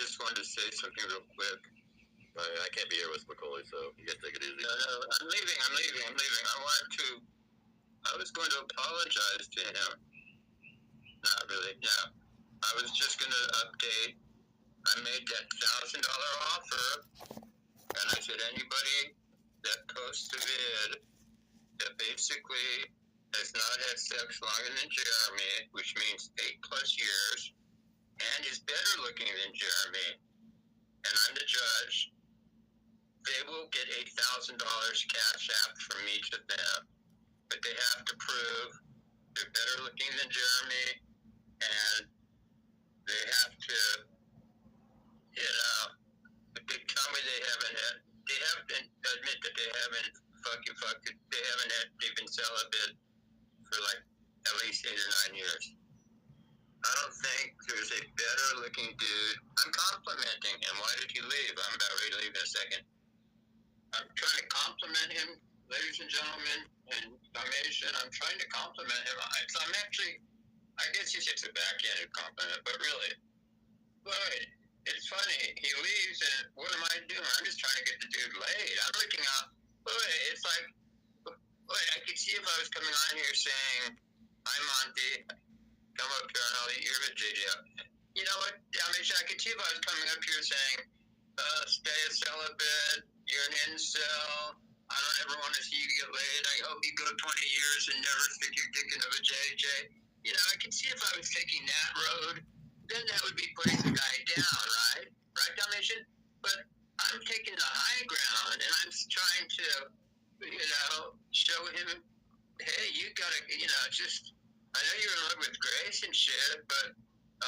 just wanted to say something real quick. I can't be here with Macaulay, so you gotta take it easy. No, I'm leaving. I was going to apologize to him. Not really, yeah. I was just going to update. I made that $1,000 offer, and I said anybody that posts a vid that basically has not had sex longer than Jeremy, which means 8+ years, and is better looking than Jeremy, and I'm the judge, they will get $8,000 cash app from each of them. But they have to prove they're better looking than Jeremy, and they have to, if they tell me they have to admit that they haven't they've been celibate for like at least 8 or 9 years. I don't think there's a better looking dude. I'm complimenting him. Why did he leave? I'm about ready to leave in a second. I'm trying to compliment him, ladies and gentlemen, and summation. I'm trying to compliment him. I'm actually, I guess it's a backhanded compliment, but really, boy, it's funny. He leaves, and what am I doing? I'm just trying to get the dude laid. I'm looking out. Boy, it's like, boy, I could see if I was coming on here saying, "Hi, Monty, come up here and I'll eat your JJ." You know what, Dalmatian? I could see if I was coming up here saying, "Stay a celibate. You're an incel. I don't ever want to see you get laid. I hope you go 20 years and never stick your dick into a JJ." You know, I could see if I was taking that road, then that would be putting the guy down, right? Right, Dalmatian? But I'm taking the high ground, and I'm trying to, show him, hey, you gotta, just, I know you're in love with Grace and shit, but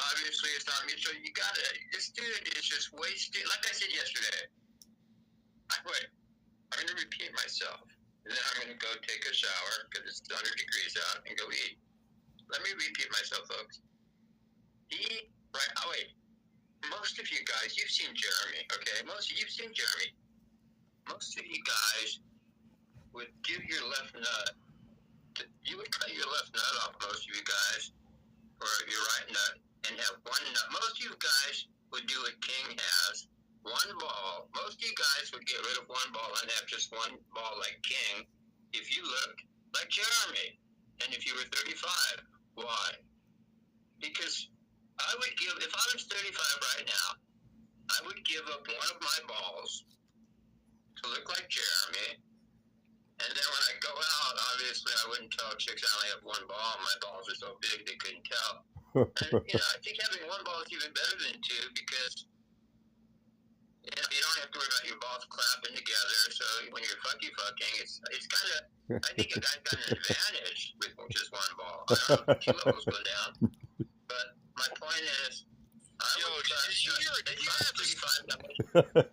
obviously it's not mutual. You gotta, this dude is just wasting, like I said yesterday. Wait, I'm going to repeat myself, and then I'm going to go take a shower, because it's 100 degrees out, and go eat. Let me repeat myself, folks. Most of you guys, you've seen Jeremy, okay? You've seen Jeremy. Most of you guys would give your left nut, you would cut your left nut off, most of you guys, or your right nut, and have one nut. Most of you guys would do what King has. One ball. Most of you guys would get rid of one ball and have just one ball like King if you looked like Jeremy. And if you were 35. Why? Because I would give, if I was 35 right now, I would give up one of my balls to look like Jeremy. And then when I go out, obviously I wouldn't tell chicks I only have one ball. My balls are so big they couldn't tell. And, I think having one ball is even better than two because you don't have to worry about your balls clapping together. So when you're fucking, it's kind of, I think a guy's got an advantage with just one ball. I don't know if two levels go down, but my point is, let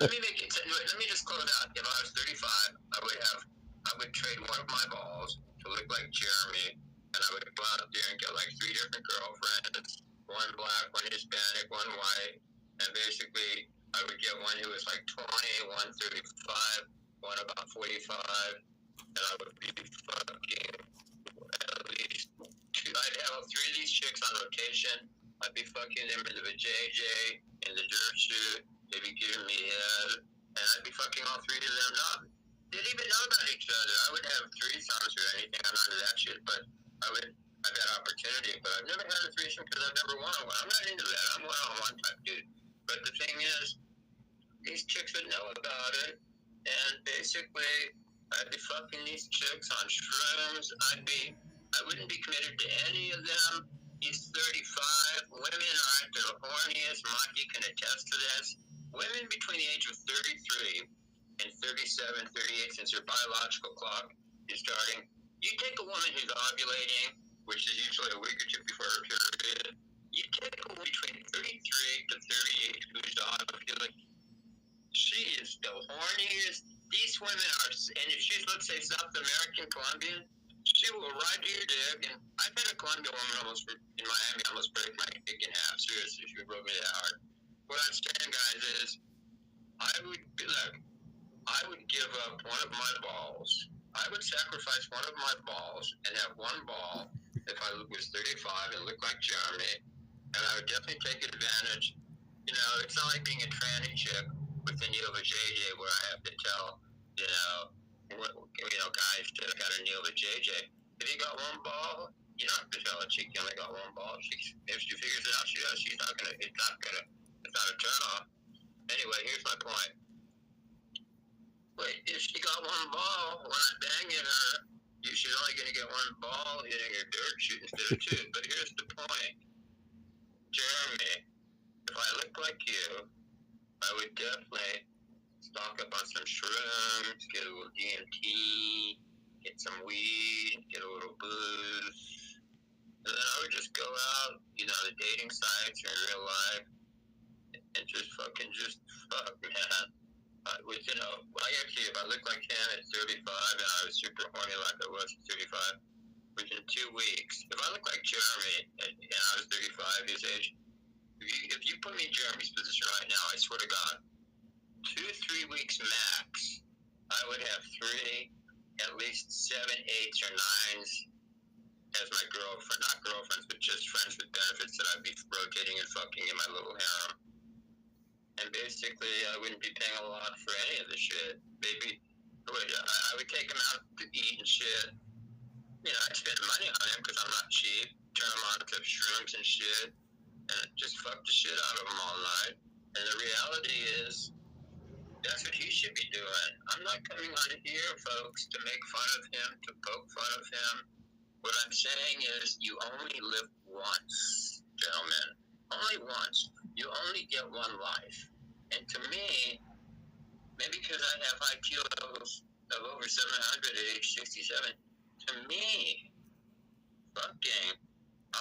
me just close out. If I was 35, I would trade one of my balls to look like Jeremy, and I would go out there and get like 3 different girlfriends, one black, one Hispanic, one white, and basically I would get one who was like 20, one 35, one about 45, and I would be fucking at least 2. I'd have 3 of these chicks on rotation. I'd be fucking them into a JJ, in the dirt suit. They'd be giving me head, and I'd be fucking all 3 of them. They didn't even know about each other. I would have threesomes or anything. I'm not into that shit, but I've had opportunity, but I've never had a threesome because I've never wanted one. I'm not into that. I'm one-on-one type dude. But the thing is, these chicks would know about it, and basically, I'd be fucking these chicks on shrooms. I wouldn't be committed to any of them. He's 35. Women are at their horniest. Monty can attest to this. Women between the age of 33 and 37, 38, since their biological clock is starting. You take a woman who's ovulating, which is usually a week or 2 before her period. You take a woman between 33 to 38 who's ovulating. She is the horniest. These women are, and if she's, let's say, South American, Colombian, she will ride your dick. And I've had a Colombian woman in Miami almost break my dick in half. Seriously, she broke me that hard. What I'm saying, guys, is I would give up one of my balls. I would sacrifice one of my balls and have one ball if I was 35 and looked like Jeremy. And I would definitely take advantage You know, it's not like being a tranny chick with the knee of a JJ where I have to tell, guys that I got a knee of a JJ. If you got one ball, you don't have to tell a chick you only got one ball. If she figures it out, she's not gonna. It's not a turn off. Anyway, here's my point. Wait, if she got one ball when I'm banging her, she's only gonna get one ball hitting her dirt shoot instead of two. But here's the point, Jeremy. If I look like you, I would definitely stock up on some shrooms, get a little DMT, get some weed, get a little booze, and then I would just go out, the dating sites or in real life, and just fuck, man. If I look like him at 35 and I was super horny like I was at 35, within 2 weeks, if I look like Jeremy and I was 35 his age, if you put me in Jeremy's position right now, I swear to God, 2-3 weeks max, I would have 3, at least 7, 8s, or 9s as my girlfriend. Not girlfriends, but just friends with benefits that I'd be rotating and fucking in my little harem. And basically, I wouldn't be paying a lot for any of the shit. Maybe I would take them out to eat and shit. I'd spend money on them because I'm not cheap. Turn them on to shrooms and shit. And just fuck the shit out of them all night. And the reality is, that's what he should be doing. I'm not coming on here, folks, to make fun of him, to poke fun of him. What I'm saying is, you only live once, gentlemen. Only once. You only get one life. And to me, maybe because I have IQ levels of over 700 at age 67, to me, fucking,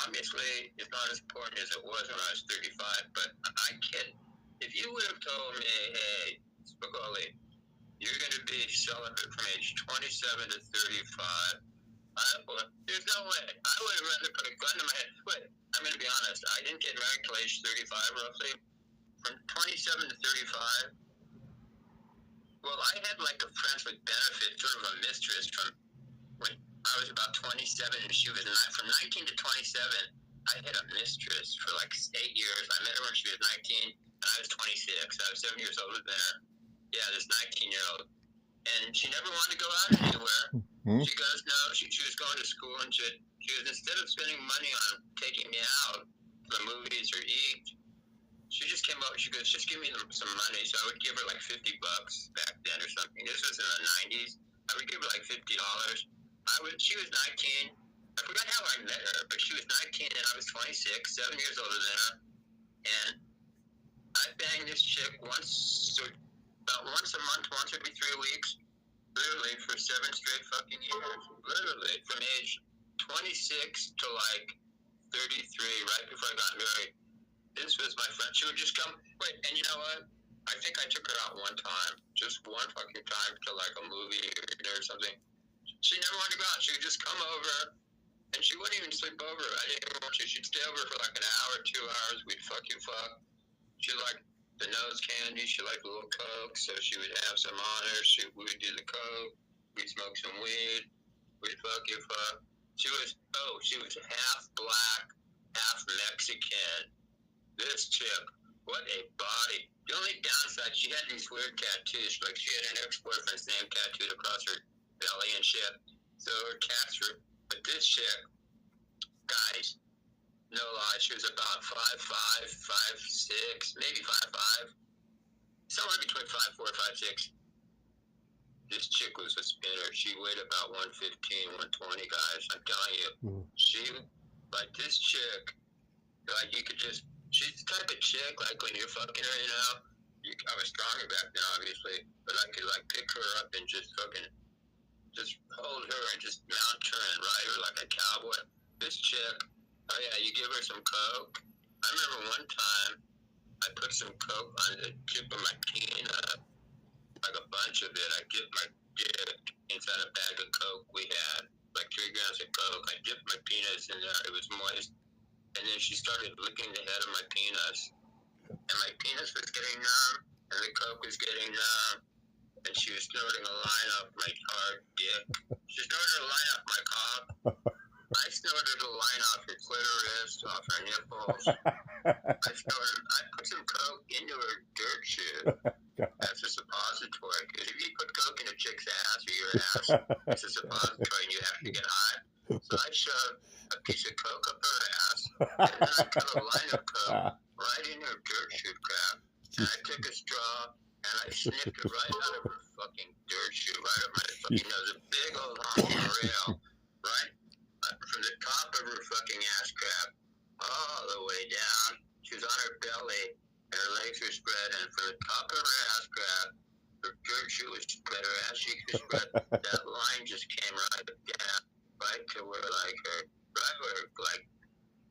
obviously, is not as important as it was when I was 35, but I can't. If you would have told me, hey, Spicoli, you're going to be celibate from age 27 to 35, there's no way. I would have rather put a gun to my head. Wait, I'm going to be honest. I didn't get married till age 35, roughly. From 27 to 35, well, I had like a friends with benefits, sort of a mistress from when I was about 27 and she was 9. From 19 to 27, I had a mistress for like 8 years. I met her when she was 19 and I was 26. I was 7 years older than her. Yeah, this 19-year-old. And she never wanted to go out anywhere. She goes, no, she was going to school and she was, instead of spending money on taking me out to the movies or eat, she just came up, she goes, just give me some money. So I would give her like $50 back then or something. This was in the 90s. I would give her like $50. She was 19. I forgot how I met her, but she was 19 and I was 26, 7 years older than her. And I banged this chick about once a month, once every 3 weeks, literally for 7 straight fucking years. Literally, from age 26 to like 33, right before I got married. This was my friend. She would just come. Wait, and you know what? I think I took her out one time. Just one fucking time to like a movie or something. She never wanted to go out. She would just come over, and she wouldn't even sleep over. I didn't even want to. She'd stay over for like an hour, 2 hours. We'd fuck. She liked the nose candy. She liked a little coke, so she would have some on her. We would do the coke. We'd smoke some weed. We'd fuck. She was half black, half Mexican. This chick, what a body. The only downside, she had these weird tattoos. Like, she had an ex-boyfriend's name tattooed across her belly and shit. So her cats were... But this chick, guys, no lie, she was about 5'5", 5'6", maybe 5'5". Somewhere between 5'4", 5'6". This chick was a spinner. She weighed about 115, 120, guys. I'm telling you. This chick, like, you could just... She's the type of chick, like, when you're fucking her, I was stronger back then, obviously, but I could, like, pick her up and just fucking, just hold her and just mount her and ride her like a cowboy. This chick, oh yeah, you give her some coke. I remember one time, I put some coke on the tip of my peanut, like a bunch of it. I dipped my dick inside a bag of coke we had, like 3 grams of coke. I dipped my peanuts in there, it was moist. And then she started licking the head of my penis. And my penis was getting numb, and the coke was getting numb. And she was snorting a line off my hard dick. She snorted a line off my cock. I snorted a line off her clitoris, off her nipples. I put some coke into her dirt shoe as a suppository. Because if you put coke in a chick's ass or your ass, it's a suppository and you have to get high. So I shoved a piece of coke up her ass, and then I put a line of coke right in her dirt shoe crap. And I took a straw and I snipped it right out of her fucking dirt shoe, right up my fucking nose. A big old honking rail, right? From the top of her fucking ass crap all the way down. She was on her belly and her legs were spread, and from the top of her ass crap, her dirt shoe was spread, her ass cheeks were spread. That line just came right down, right to where like her, right where her like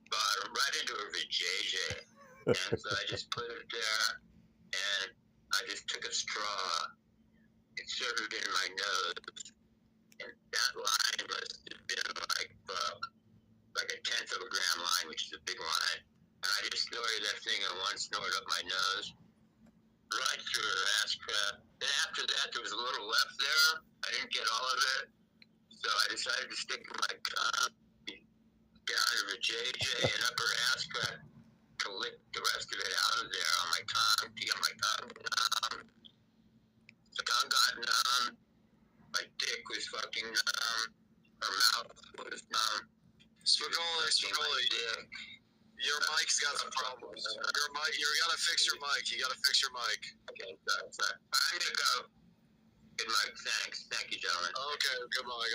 bottom, right into her vajayjay. And so I just put it there, and I just took a straw, inserted it in my nose, and that line must have been like a tenth of a gram line, which is a big line. And I just snorted that thing in one snort up my nose, right through her ass crap. Then after that, there was a little left there. I didn't get all of it, so I decided to stick my tongue down her JJ and up her ass crack to lick the rest of it out of there on my tongue, to get my tongue numb. The tongue got numb. My dick was fucking numb. Her mouth was numb. Spagoli, your mic's got some problems. Your mic, you gotta fix your mic. You gotta fix your mic. Okay, sorry. I'm gonna go. Good mic, thanks. Thank you, gentlemen. Okay, goodbye.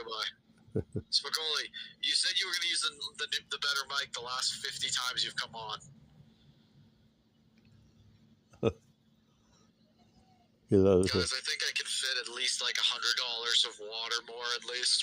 Spagoli, you said you were gonna use the better mic the last 50 times you've come on. Guys, I think I can fit at least like $100 of water more at least.